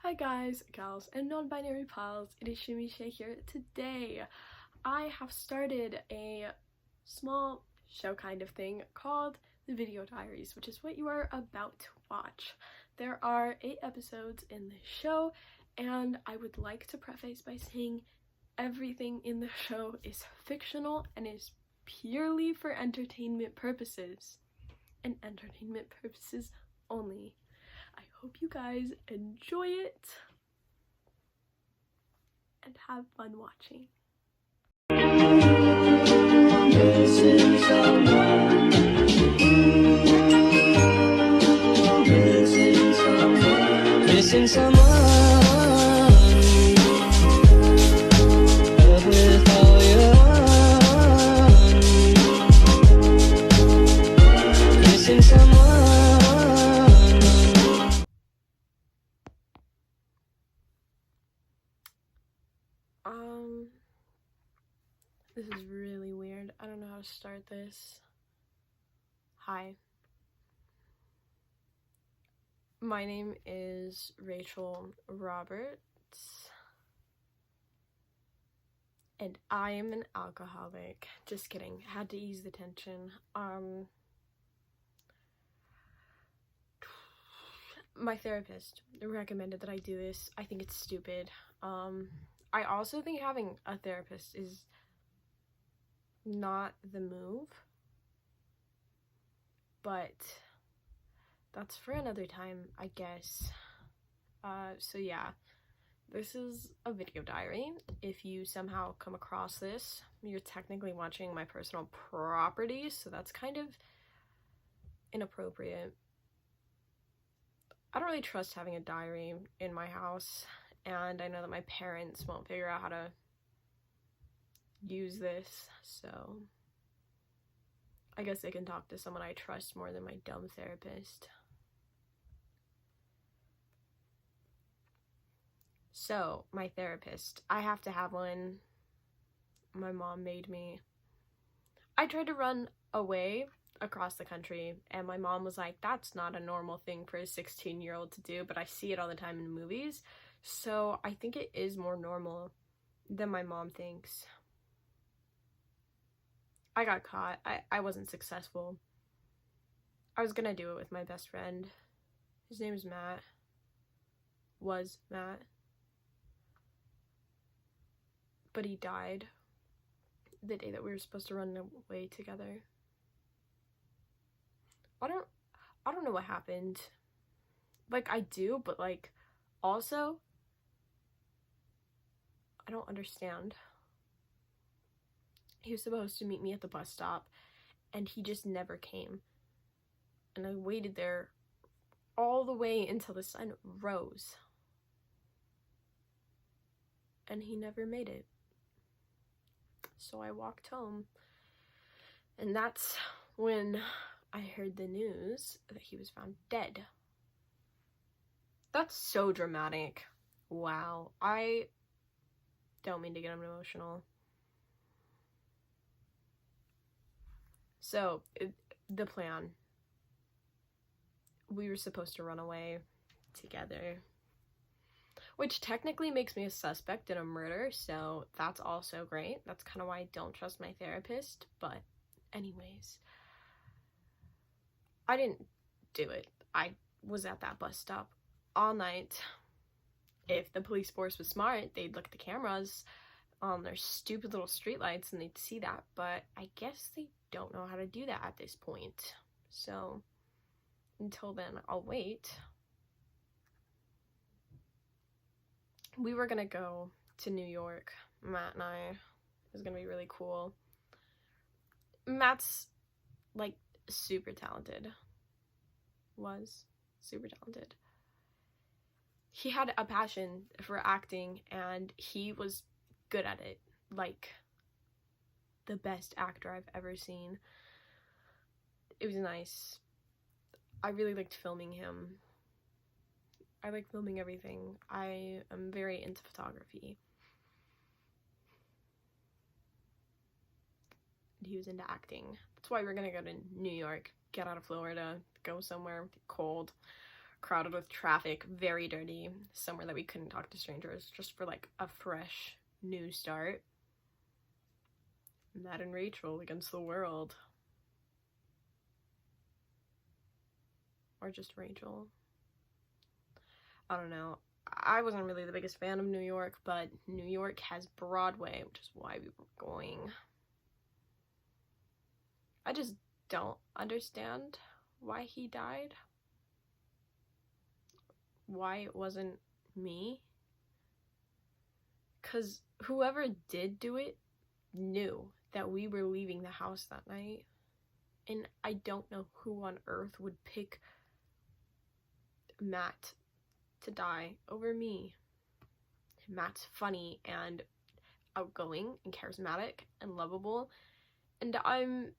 Hi guys, gals, and non-binary pals, it is 𝗍𝗵𝗂𝗧 here. Today, I have started a small show kind of thing called the Video Diaries, which is what you are about to watch. There are 8 episodes in the show, and I would like to preface by saying everything in the show is fictional and is purely for entertainment purposes, and entertainment purposes only. I hope you guys enjoy it and have fun watching. Missing someone with all you're on. Missing someone. This is really weird. I don't know how to start this. Hi. My name is Rachel Roberts, and I am an alcoholic. Just kidding. Had to ease the tension. My therapist recommended that I do this. I think it's stupid. I also think having a therapist is not the move, but that's for another time, I guess. So yeah, this is a video diary. If you somehow come across this, you're technically watching my personal property, so that's kind of inappropriate. I don't really trust having a diary in my house, and I know that my parents won't figure out how to use this, so I guess they can talk to someone I trust more than my dumb therapist. So, my therapist. I have to have one. My mom made me. I tried to run away across the country, and my mom was like, that's not a normal thing for a 16-year-old to do, but I see it all the time in movies, so I think it is more normal than my mom thinks. I got caught. I wasn't successful. I was gonna do it with my best friend. His name is Matt. Was Matt. But he died the day that we were supposed to run away together. I don't know what happened. Like, I do, but like, also, I don't understand. He was supposed to meet me at the bus stop, and he just never came. And I waited there all the way until the sun rose. And he never made it. So I walked home. And that's when I heard the news that he was found dead. That's so dramatic. Wow. I don't mean to get emotional. So, the plan. We were supposed to run away together, which technically makes me a suspect in a murder, so that's also great. That's kind of why I don't trust my therapist, but anyways. I didn't do it. I was at that bus stop all night. If the police force was smart, they'd look at the cameras on their stupid little streetlights and they'd see that, but I guess they don't know how to do that at this point. So, until then, I'll wait. We were gonna go to New York, Matt and I. It was gonna be really cool. Matt's, like, super talented. Was super talented. He had a passion for acting, and he was good at it. Like, the best actor I've ever seen. It was nice. I really liked filming him. I like filming everything. I am very into photography. He was into acting. That's why we're gonna go to New York, get out of Florida, go somewhere cold. crowded with traffic, very dirty, somewhere that we couldn't talk to strangers, just for like a fresh new start. Matt and Rachel against the world. Or just Rachel. I don't know. I wasn't really the biggest fan of New York, but New York has Broadway, which is why we were going. I just don't understand why he died. Why it wasn't me. 'Cause whoever did do it knew that we were leaving the house that night. And I don't know who on earth would pick Matt to die over me. Matt's funny and outgoing and charismatic and lovable, and I'm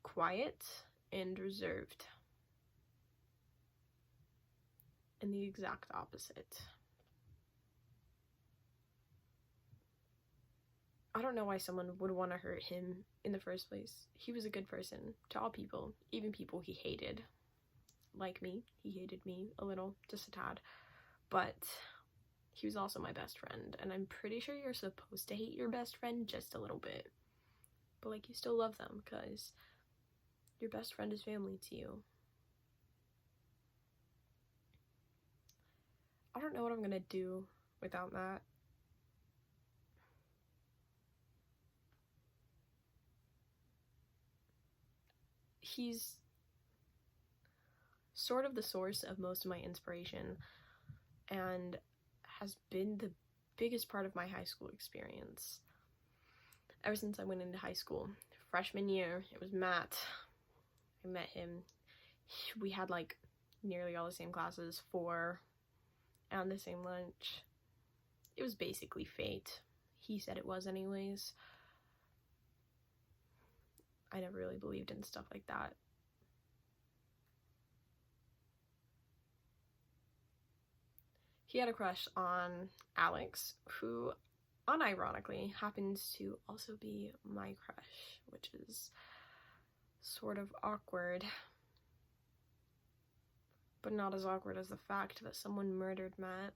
quiet and reserved. And the exact opposite. I don't know why someone would want to hurt him in the first place. He was a good person to all people, even people he hated. Like me, he hated me a little, just a tad, but he was also my best friend, and I'm pretty sure you're supposed to hate your best friend just a little bit, but like you still love them because your best friend is family to you. I don't know what I'm gonna do without Matt. He's sort of the source of most of my inspiration and has been the biggest part of my high school experience. Ever since I went into high school, freshman year, it was Matt. I met him. We had like nearly all the same classes, 4, and the same lunch. It was basically fate. He said it was anyways. I never really believed in stuff like that. He had a crush on Alex, who unironically happens to also be my crush, which is sort of awkward, but not as awkward as the fact that someone murdered Matt.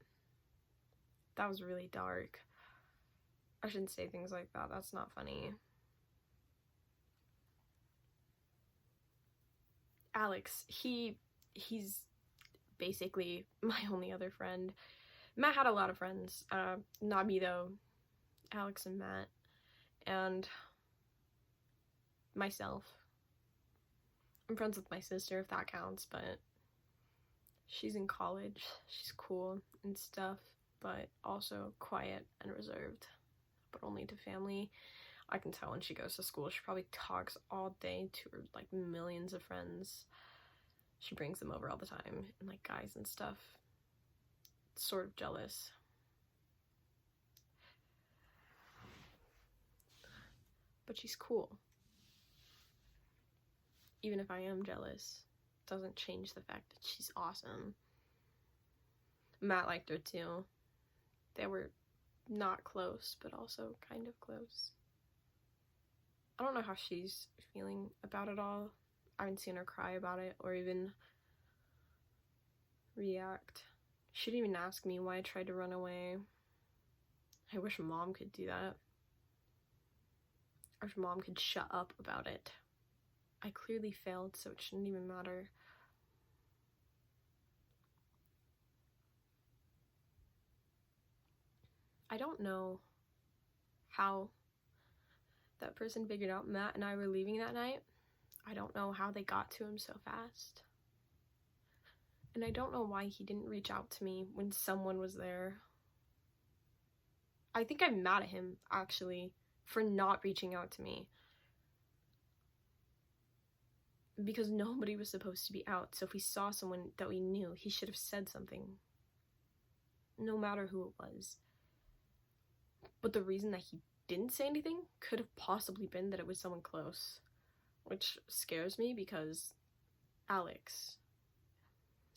That was really dark. I shouldn't say things like that, that's not funny. Alex, he's basically my only other friend. Matt had a lot of friends, not me though, Alex and Matt, and myself. I'm friends with my sister, if that counts, but she's in college, she's cool and stuff, but also quiet and reserved, but only to family. I can tell when she goes to school, she probably talks all day to her, like, millions of friends. She brings them over all the time, and like guys and stuff. Sort of jealous. But she's cool. Even if I am jealous, doesn't change the fact that she's awesome. Matt liked her too. They were not close, but also kind of close. I don't know how she's feeling about it all. I haven't seen her cry about it or even react. She didn't even ask me why I tried to run away. I wish Mom could do that. I wish Mom could shut up about it. I clearly failed, so it shouldn't even matter. I don't know how that person figured out Matt and I were leaving that night. I don't know how they got to him so fast. And I don't know why he didn't reach out to me when someone was there. I think I'm mad at him, actually, for not reaching out to me. Because nobody was supposed to be out, so if we saw someone that we knew, he should have said something. No matter who it was. But the reason that he didn't say anything could have possibly been that it was someone close. Which scares me because Alex.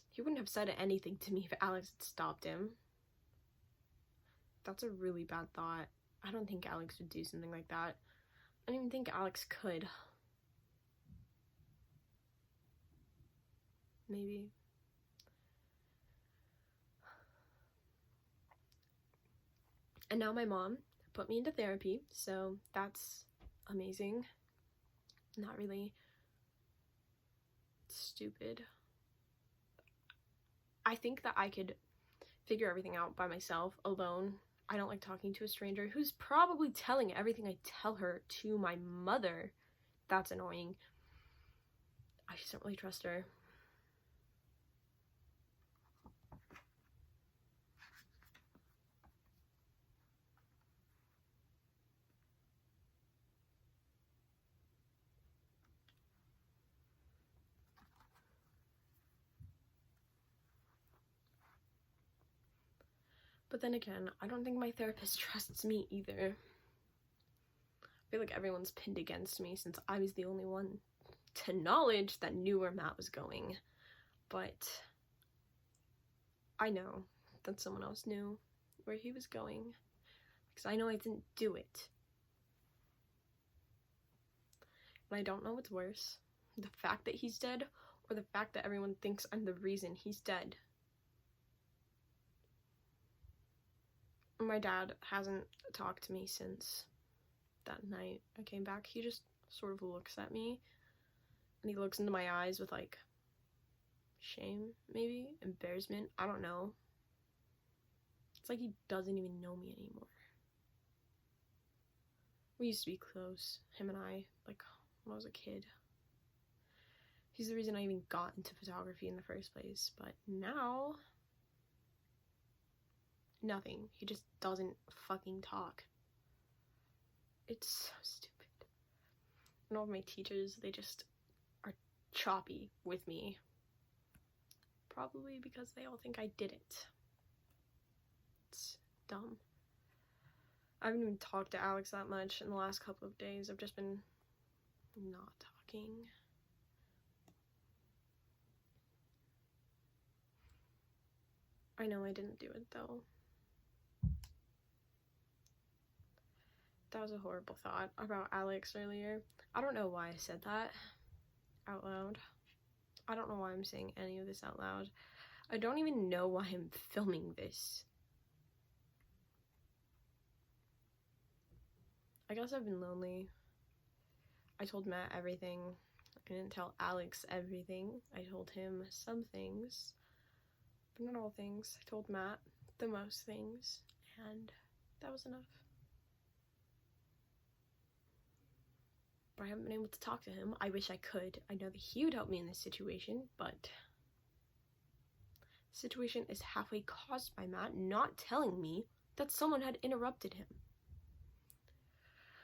He wouldn't have said anything to me if Alex had stopped him. That's a really bad thought. I don't think Alex would do something like that. I don't even think Alex could. Maybe. And now my mom put me into therapy, so that's amazing. Not really stupid. I think that I could figure everything out by myself, alone. I don't like talking to a stranger who's probably telling everything I tell her to my mother. That's annoying. I just don't really trust her. But then again, I don't think my therapist trusts me either. I feel like everyone's pinned against me since I was the only one to knowledge that knew where Matt was going. But I know that someone else knew where he was going, because I know I didn't do it. And I don't know what's worse, the fact that he's dead or the fact that everyone thinks I'm the reason he's dead. My dad hasn't talked to me since that night I came back. He just sort of looks at me, and he looks into my eyes with like shame, maybe embarrassment, I don't know. It's like he doesn't even know me anymore. We used to be close, him and I, like when I was a kid. He's the reason I even got into photography in the first place, but now nothing. He just doesn't fucking talk. It's so stupid. And all of my teachers, they just are choppy with me. Probably because they all think I did it. It's dumb. I haven't even talked to Alex that much in the last couple of days. I've just been not talking. I know I didn't do it though. That was a horrible thought about Alex earlier. I don't know why I said that out loud. I don't know why I'm saying any of this out loud. I don't even know why I'm filming this. I guess I've been lonely. I told Matt everything. I didn't tell Alex everything. I told him some things, but not all things. I told Matt the most things, and that was enough. But I haven't been able to talk to him. I wish I could. I know that he would help me in this situation, but the situation is halfway caused by Matt not telling me that someone had interrupted him.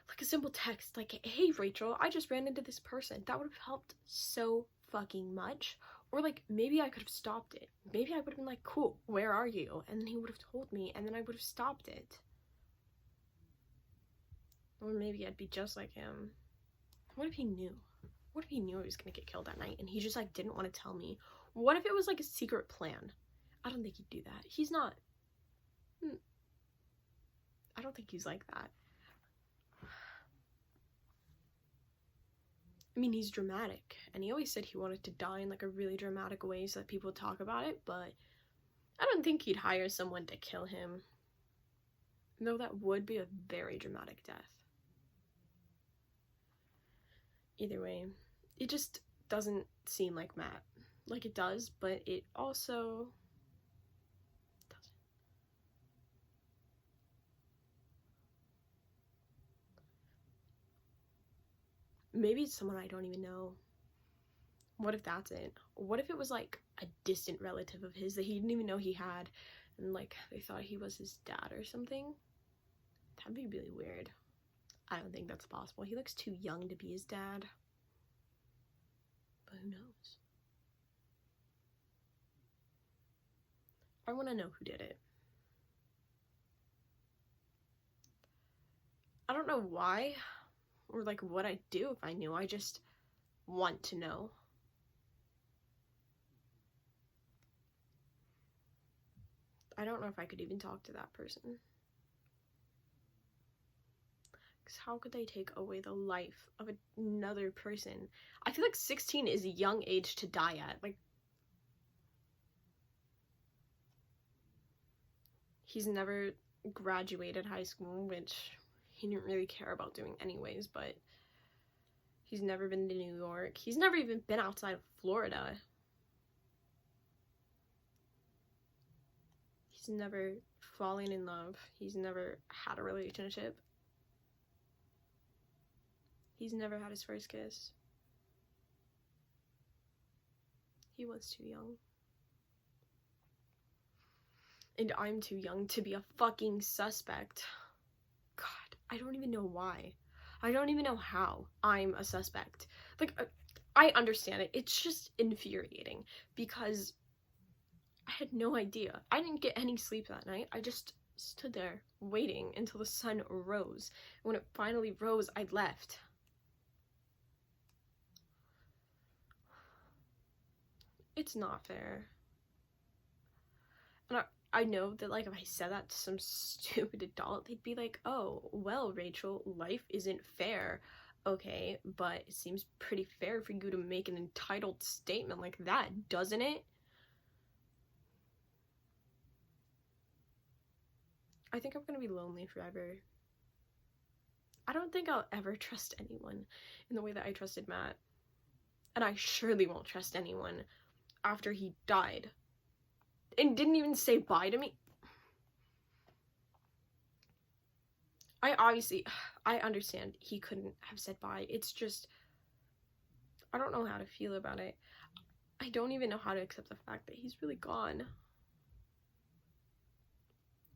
Like a simple text, like, hey Rachel, I just ran into this person. That would have helped so fucking much. Or like, maybe I could have stopped it. Maybe I would have been like, cool, where are you? And then he would have told me, and then I would have stopped it. Or maybe I'd be just like him. What if he knew? What if he knew he was gonna get killed that night and he just like didn't want to tell me? What if it was like a secret plan? I don't think he'd do that. He's not. I don't think he's like that. I mean, he's dramatic, and he always said he wanted to die in like a really dramatic way so that people would talk about it, but I don't think he'd hire someone to kill him. Though that would be a very dramatic death. Either way, it just doesn't seem like Matt. Like it does, but it also doesn't. Maybe it's someone I don't even know. What if that's it? What if it was like a distant relative of his that he didn't even know he had, and like they thought he was his dad or something? That'd be really weird. I don't think that's possible. He looks too young to be his dad. But who knows? I want to know who did it. I don't know why or like what I'd do if I knew. I just want to know. I don't know if I could even talk to that person. Because how could they take away the life of another person? I feel like 16 is a young age to die at. Like, he's never graduated high school, which he didn't really care about doing anyways, but he's never been to New York. He's never even been outside of Florida. He's never fallen in love. He's never had a relationship. He's never had his first kiss. He was too young. And I'm too young to be a fucking suspect. God, I don't even know why. I don't even know how I'm a suspect. Like, I understand it. It's just infuriating because I had no idea. I didn't get any sleep that night. I just stood there waiting until the sun rose. When it finally rose, I left. It's not fair. And I know that, like, if I said that to some stupid adult, they'd be like, oh, well, Rachel, life isn't fair. Okay, but it seems pretty fair for you to make an entitled statement like that, doesn't it? I think I'm gonna be lonely forever. I don't think I'll ever trust anyone in the way that I trusted Matt. And I surely won't trust anyone after he died and didn't even say bye to me. I understand he couldn't have said bye. It's just, I don't know how to feel about it. I don't even know how to accept the fact that he's really gone.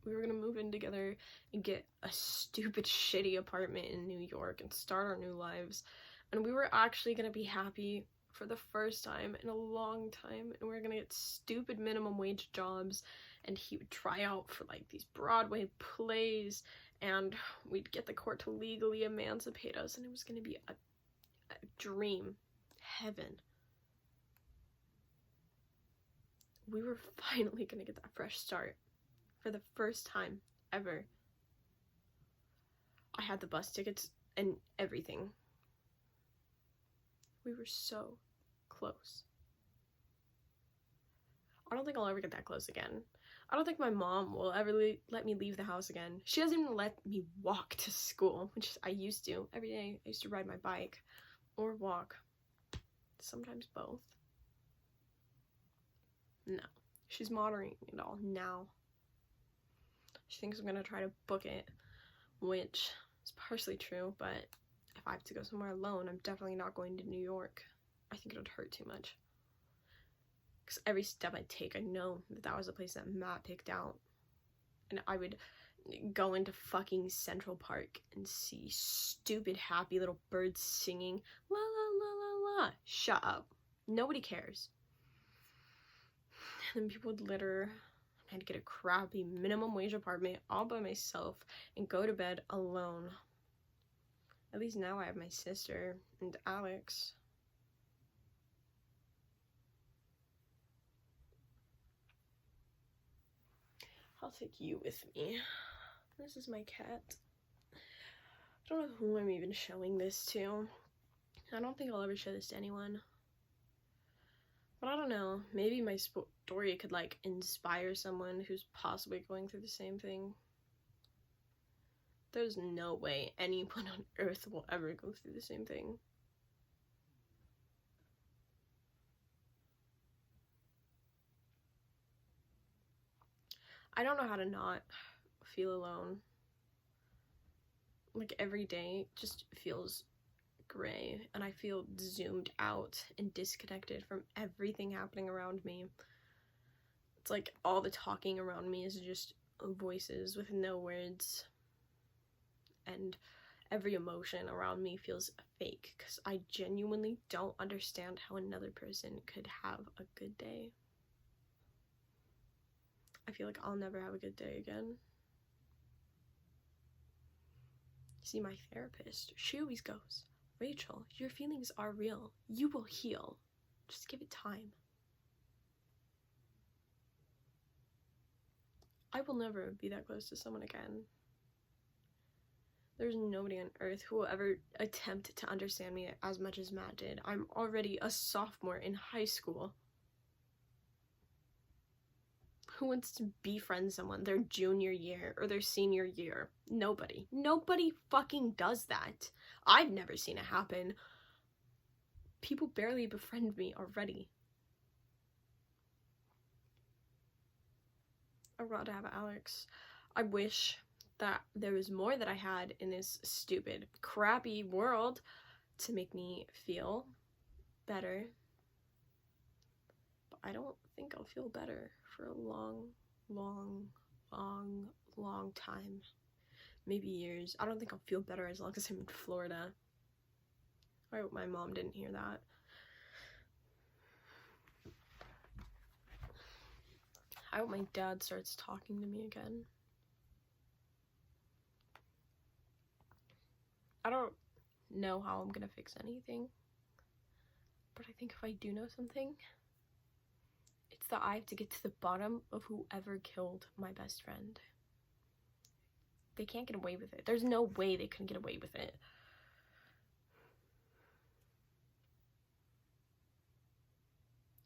We were gonna move in together and get a stupid, shitty apartment in New York and start our new lives. And we were actually gonna be happy for the first time in a long time. And we were gonna get stupid minimum wage jobs. And he would try out for, like, these Broadway plays. And we'd get the court to legally emancipate us. And it was gonna be a dream. Heaven. We were finally gonna get that fresh start. For the first time ever. I had the bus tickets and everything. We were so close. I don't think I'll ever get that close again. I don't think my mom will ever let me leave the house again. She doesn't even let me walk to school, which I used to. Every day I used to ride my bike or walk. Sometimes both. No. She's moderating it all now. She thinks I'm gonna try to book it, which is partially true, but if I have to go somewhere alone, I'm definitely not going to New York. I think it would hurt too much. Because every step I take, I know that that was a place that Matt picked out. And I would go into fucking Central Park and see stupid, happy little birds singing, la la la la la. Shut up. Nobody cares. And then people would litter. I had to get a crappy minimum wage apartment all by myself and go to bed alone. At least now I have my sister and Alex. I'll take you with me. This is my cat. I don't know who I'm even showing this to. I don't think I'll ever show this to anyone. But I don't know, maybe my story could, like, inspire someone who's possibly going through the same thing. There's no way anyone on earth will ever go through the same thing. I don't know how to not feel alone. Like, every day just feels gray, and I feel zoomed out and disconnected from everything happening around me. It's like all the talking around me is just voices with no words, and every emotion around me feels fake because I genuinely don't understand how another person could have a good day. I feel like I'll never have a good day again. See, my therapist, she always goes, Rachel, your feelings are real. You will heal. Just give it time. I will never be that close to someone again. There's nobody on earth who will ever attempt to understand me as much as Matt did. I'm already a sophomore in high school. Who wants to befriend someone their junior year or their senior year? Nobody. Nobody fucking does that. I've never seen it happen. People barely befriend me already. I'd rather have Alex. I wish that there was more that I had in this stupid, crappy world to make me feel better. But I don't think I'll feel better for a long time. Maybe years. I don't think I'll feel better as long as I'm in Florida. I hope my mom didn't hear that. I hope my dad starts talking to me again. I don't know how I'm gonna fix anything, but I think if I do know something, it's that I have to get to the bottom of whoever killed my best friend. They can't get away with it. There's no way they can get away with it.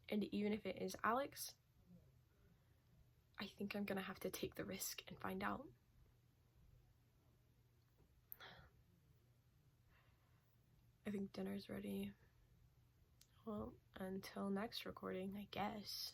And even if it is Alex, I think I'm gonna have to take the risk and find out. I think dinner's ready. Well, until next recording, I guess.